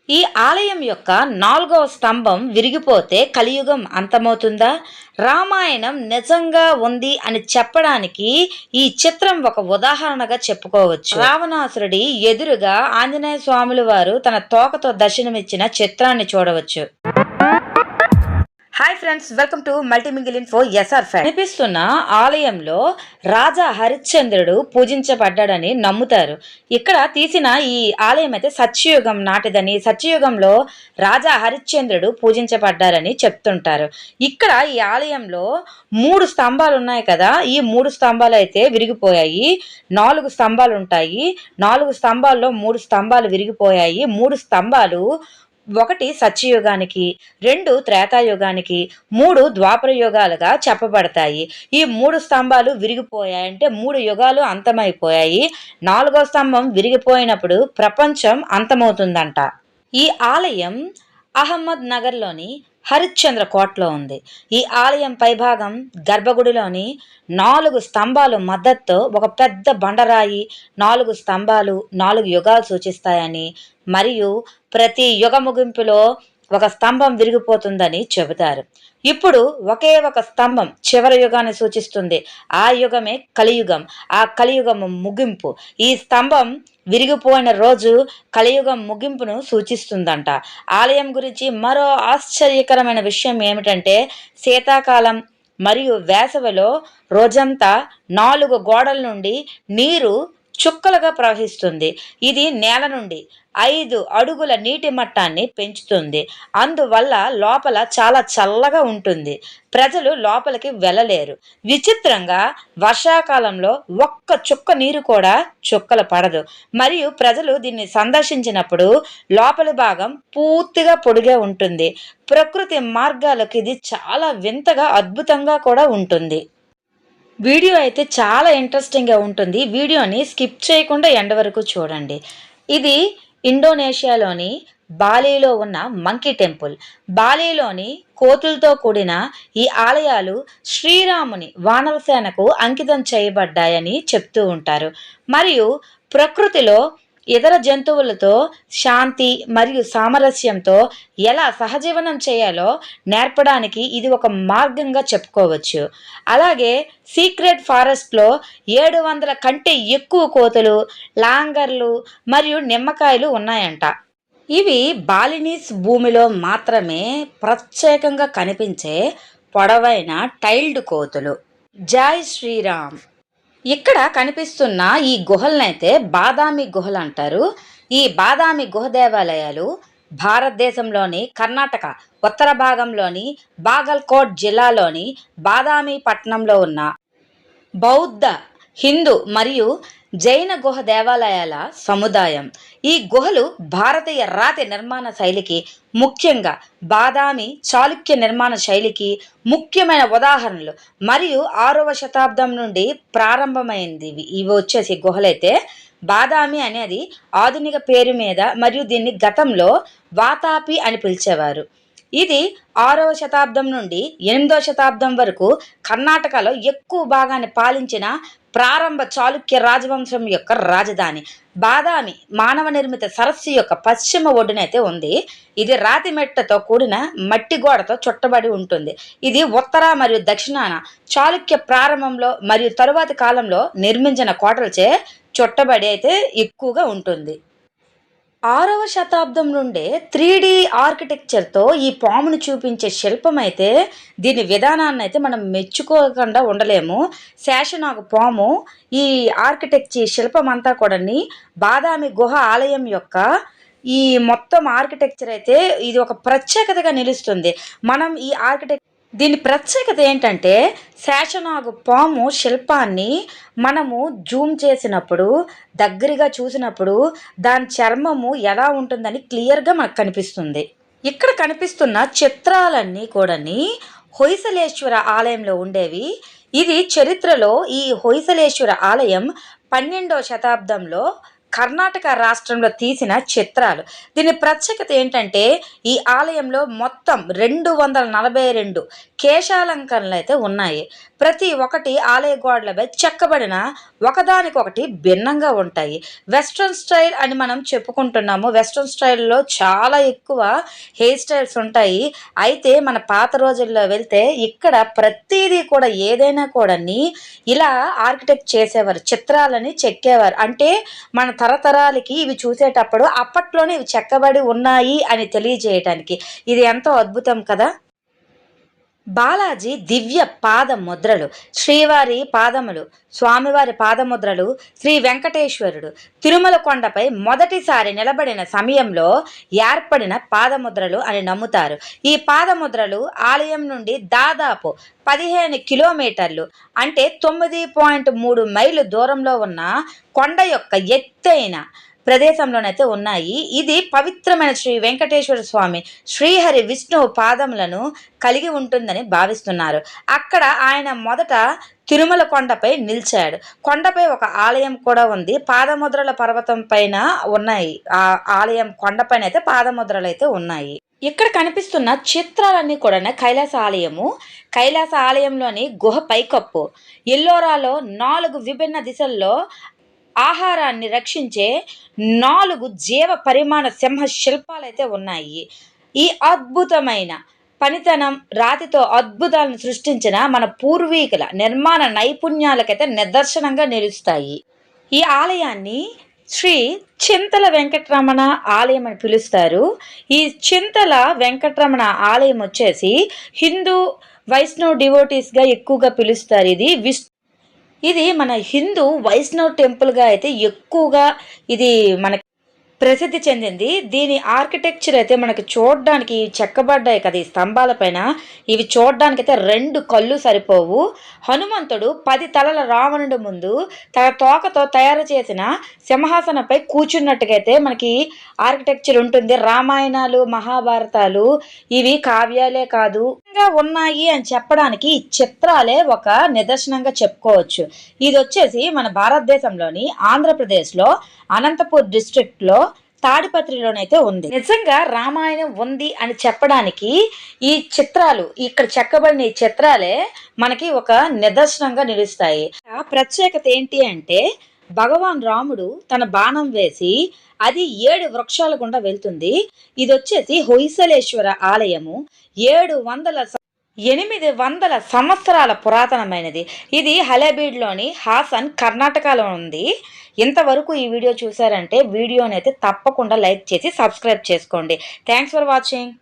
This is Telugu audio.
ఈ ఆలయం యొక్క 4వ స్తంభం విరిగిపోతే కలియుగం అంతమవుతుందా? రామాయణం నిజంగా ఉంది అని చెప్పడానికి ఈ చిత్రం ఒక ఉదాహరణగా చెప్పుకోవచ్చు. రావణాసురుడి ఎదురుగా ఆంజనేయ స్వాముల వారు తన తోకతో దర్శనమిచ్చిన చిత్రాన్ని చూడవచ్చు. Hi friends, welcome to Multimingle Info SR Fact. కనిపిస్తున్న ఆలయంలో రాజా హరిశ్చంద్రుడు పూజించబడ్డాడని నమ్ముతారు. ఇక్కడ తీసిన ఈ ఆలయం అయితే సత్యయుగం నాటిదని, సత్యయుగంలో రాజా హరిశ్చంద్రుడు పూజించబడ్డారని చెప్తుంటారు. ఇక్కడ ఈ ఆలయంలో 3 స్తంభాలు ఉన్నాయి కదా, ఈ 3 స్తంభాలు అయితే విరిగిపోయాయి. 4 స్తంభాలు ఉంటాయి. 4 స్తంభాల్లో 3 స్తంభాలు విరిగిపోయాయి. 3 స్తంభాలు 1 సత్యయుగానికి, 2 త్రేతాయుగానికి, 3 ద్వాపర యుగాలుగా చెప్పబడతాయి. ఈ 3 స్తంభాలు విరిగిపోయాయంటే 3 యుగాలు అంతమైపోయాయి. 4వ స్తంభం విరిగిపోయినప్పుడు ప్రపంచం అంతమవుతుందంట. ఈ ఆలయం అహ్మద్ నగర్లోని హరిశ్చంద్ర కోటలో ఉంది. ఈ ఆలయం పైభాగం గర్భగుడిలోని 4 స్తంభాలు మద్దతుతో ఒక పెద్ద బండరాయి, 4 స్తంభాలు 4 యుగాలు సూచిస్తాయని, మరియు ప్రతి యుగ ముగింపులో ఒక స్తంభం విరిగిపోతుందని చెబుతారు. ఇప్పుడు ఒకే ఒక స్తంభం చివరి యుగాన్ని సూచిస్తుంది. ఆ యుగమే కలియుగం. ఆ కలియుగం ముగింపు. ఈ స్తంభం విరిగిపోయిన రోజు కలియుగం ముగింపును సూచిస్తుందంట. ఆలయం గురించి మరో ఆశ్చర్యకరమైన విషయం ఏమిటంటే, శీతాకాలం మరియు వేసవిలో రోజంతా 4 గోడల నుండి నీరు చుక్కలుగా ప్రవహిస్తుంది. ఇది నేల నుండి 5 అడుగుల నీటి మట్టాన్ని పెంచుతుంది. అందువల్ల లోపల చాలా చల్లగా ఉంటుంది. ప్రజలు లోపలికి వెళ్ళలేరు. విచిత్రంగా వర్షాకాలంలో ఒక్క చుక్క నీరు కూడా చుక్కలు పడదు. మరియు ప్రజలు దీన్ని సందర్శించినప్పుడు లోపలి భాగం పూర్తిగా పొడిగా ఉంటుంది. ప్రకృతి మార్గాలకు ఇది చాలా వింతగా, అద్భుతంగా కూడా ఉంటుంది. వీడియో అయితే చాలా ఇంట్రెస్టింగ్గా ఉంటుంది. వీడియోని స్కిప్ చేయకుండా ఎండ్ వరకు చూడండి. ఇది ఇండోనేషియాలోని బాలీలో ఉన్న మంకీ టెంపుల్. బాలీలోని కోతులతో కూడిన ఈ ఆలయాలు శ్రీరాముని వానరసేనకు అంకితం చేయబడ్డాయని చెప్తూ ఉంటారు. మరియు ప్రకృతిలో ఇతర జంతువులతో శాంతి మరియు సామరస్యంతో ఎలా సహజీవనం చేయాలో నేర్పడానికి ఇది ఒక మార్గంగా చెప్పుకోవచ్చు. అలాగే సీక్రెట్ ఫారెస్ట్లో 700 కంటే ఎక్కువ కోతులు, లాంగర్లు మరియు నిమ్మకాయలు ఉన్నాయంట. ఇవి బాలినీస్ భూమిలో మాత్రమే ప్రత్యేకంగా కనిపించే పొడవైన టైల్డ్ కోతులు. జై శ్రీరామ్. ఇక్కడ కనిపిస్తున్న ఈ గుహలనైతే బాదామి గుహలు అంటారు. ఈ బాదామి గుహ దేవాలయాలు భారతదేశంలోని కర్ణాటక ఉత్తర భాగంలోని బాగల్కోట్ జిల్లాలోని బాదామి పట్టణంలో ఉన్న బౌద్ధ, హిందూ మరియు జైన గుహ దేవాలయాల సముదాయం. ఈ గుహలు భారతీయ రాతి నిర్మాణ శైలికి, ముఖ్యంగా బాదామి చాళుక్య నిర్మాణ శైలికి ముఖ్యమైన ఉదాహరణలు. మరియు 6వ శతాబ్దం నుండి ప్రారంభమైంది. ఇవి వచ్చేసి గుహలైతే బాదామి అనేది ఆధునిక పేరు మీద, మరియు దీన్ని గతంలో వాతాపి అని పిలిచేవారు. ఇది 6వ శతాబ్దం నుండి 8వ శతాబ్దం వరకు కర్ణాటకలో ఎక్కువ భాగాన్ని పాలించిన ప్రారంభ చాళుక్య రాజవంశం యొక్క రాజధాని. బాదామి మానవ నిర్మిత సరస్సు యొక్క పశ్చిమ ఒడ్డునైతే ఉంది. ఇది రాతి మెట్టతో కూడిన మట్టి గోడతో చుట్టబడి ఉంటుంది. ఇది ఉత్తర మరియు దక్షిణాన చాళుక్య ప్రారంభంలో మరియు తరువాతి కాలంలో నిర్మించిన కోటలచే చుట్టబడి అయితే ఎక్కువగా ఉంటుంది. 6వ శతాబ్దం నుండే 3D ఆర్కిటెక్చర్తో ఈ పామును చూపించే శిల్పం అయితే, దీని విధానాన్ని అయితే మనం మెచ్చుకోకుండా ఉండలేము. శేషనాగు పాము ఈ ఆర్కిటెక్చర్ శిల్పం అంతా కూడా బాదామి గుహ ఆలయం యొక్క ఈ మొత్తం ఆర్కిటెక్చర్ అయితే ఇది ఒక ప్రత్యేకతగా నిలుస్తుంది. మనం ఈ దీని ప్రత్యేకత ఏంటంటే, శేషనాగు పాము శిల్పాన్ని మనము జూమ్ చేసినప్పుడు, దగ్గరగా చూసినప్పుడు దాని చర్మము ఎలా ఉంటుందని క్లియర్గా మనకు కనిపిస్తుంది. ఇక్కడ కనిపిస్తున్న చిత్రాలన్నీ కూడా హొయసలేశ్వర ఆలయంలో ఉండేవి. ఇది చరిత్రలో ఈ హొయసలేశ్వర ఆలయం 12వ శతాబ్దంలో కర్ణాటక రాష్ట్రంలో తీసిన చిత్రాలు. దీని ప్రత్యేకత ఏంటంటే, ఈ ఆలయంలో మొత్తం 242 కేశాలంకరణలు అయితే ఉన్నాయి. ప్రతి ఒక్కటి ఆలయ గోడలపై చెక్కబడిన ఒకదానికొకటి భిన్నంగా ఉంటాయి. వెస్ట్రన్ స్టైల్ అని మనం చెప్పుకుంటున్నాము. వెస్ట్రన్ స్టైల్లో చాలా ఎక్కువ హెయిర్ స్టైల్స్ ఉంటాయి. అయితే మన పాత రోజుల్లో వెళ్తే ఇక్కడ ప్రతిదీ కూడా ఏదైనా కూడా ఇలా ఆర్కిటెక్ట్ చేసేవారు, చిత్రాలని చెక్కేవారు. అంటే మన తరతరాలకి ఇవి చూసేటప్పుడు అప్పట్లోనే ఇవి చెక్కబడి ఉన్నాయి అని తెలియజేయటానికి. ఇది ఎంతో అద్భుతం కదా. బాలాజీ దివ్య పాద ముద్రలు, శ్రీవారి పాదములు, స్వామివారి పాదముద్రలు, శ్రీ వెంకటేశ్వరుడు తిరుమల కొండపై మొదటిసారి నిలబడిన సమయంలో ఏర్పడిన పాదముద్రలు అని నమ్ముతారు. ఈ పాదముద్రలు ఆలయం నుండి దాదాపు 15 కిలోమీటర్లు అంటే 9.3 మైళ్ళు దూరంలో ఉన్న కొండ యొక్క ఎత్తైన ప్రదేశంలోనైతే ఉన్నాయి. ఇది పవిత్రమైన శ్రీ వెంకటేశ్వర స్వామి, శ్రీహరి విష్ణువు పాదములను కలిగి ఉంటుందని భావిస్తున్నారు. అక్కడ ఆయన మొదట తిరుమల కొండపై నిలిచాడు. కొండపై ఒక ఆలయం కూడా ఉంది. పాదముద్రల పర్వతం పైన ఉన్నాయి. ఆ ఆలయం కొండపైన అయితే పాదముద్రలు అయితే ఉన్నాయి. ఇక్కడ కనిపిస్తున్న చిత్రాలన్నీ కూడా కైలాస ఆలయము. కైలాస ఆలయంలోని గుహ పైకప్పు. ఎల్లోరాలో 4 విభిన్న దిశల్లో ఆహారాన్ని రక్షించే 4 జీవ పరిమాణ సింహ శిల్పాలైతే ఉన్నాయి. ఈ అద్భుతమైన పనితనం రాతితో అద్భుతాలను సృష్టించిన మన పూర్వీకుల నిర్మాణ నైపుణ్యాలకైతే నిదర్శనంగా నిలుస్తాయి. ఈ ఆలయాన్ని శ్రీ చింతల వెంకటరమణ ఆలయం అని పిలుస్తారు. ఈ చింతల వెంకటరమణ ఆలయం వచ్చేసి హిందూ వైష్ణవ్ డివోటీస్గా ఎక్కువగా పిలుస్తారు. ఇది మన హిందూ వైష్ణవ్ టెంపుల్గా అయితే ఎక్కువగా ఇది మనకి ప్రసిద్ధి చెందింది. దీని ఆర్కిటెక్చర్ అయితే మనకి చూడడానికి చెక్కబడ్డాయి కదా ఈ స్తంభాల పైన. ఇవి చూడడానికి అయితే 2 కళ్ళు సరిపోవు. హనుమంతుడు 10 తలల రావణుడి ముందు తన తోకతో తయారు చేసిన సింహాసనంపై కూర్చున్నట్టుగా అయితే మనకి ఆర్కిటెక్చర్ ఉంటుంది. రామాయణాలు, మహాభారతాలు ఇవి కావ్యాలే కాదు ఉన్నాయి అని చెప్పడానికి ఈ చిత్రాలే ఒక నిదర్శనంగా చెప్పుకోవచ్చు. ఇది వచ్చేసి మన భారతదేశంలోని ఆంధ్రప్రదేశ్లో అనంతపూర్ డిస్ట్రిక్ట్లో తాడిపత్రిలోనైతే ఉంది. నిజంగా రామాయణం ఉంది అని చెప్పడానికి ఈ చిత్రాలు, ఇక్కడ చెక్కబడిన ఈ చిత్రాలే మనకి ఒక నిదర్శనంగా నిలుస్తాయి. ప్రత్యేకత ఏంటి అంటే భగవాన్ రాముడు తన బాణం వేసి అది 7 వృక్షాల గుండా వెళ్తుంది. ఇది వచ్చేసి హొయసలేశ్వర ఆలయము. 800 సంవత్సరాల పురాతనమైనది. ఇది హలేబీడ్లోని హాసన్, కర్ణాటకలో ఉంది. ఇంతవరకు ఈ వీడియో చూసారంటే వీడియోని అయితే తప్పకుండా లైక్ చేసి సబ్స్క్రైబ్ చేసుకోండి. Thanks for watching.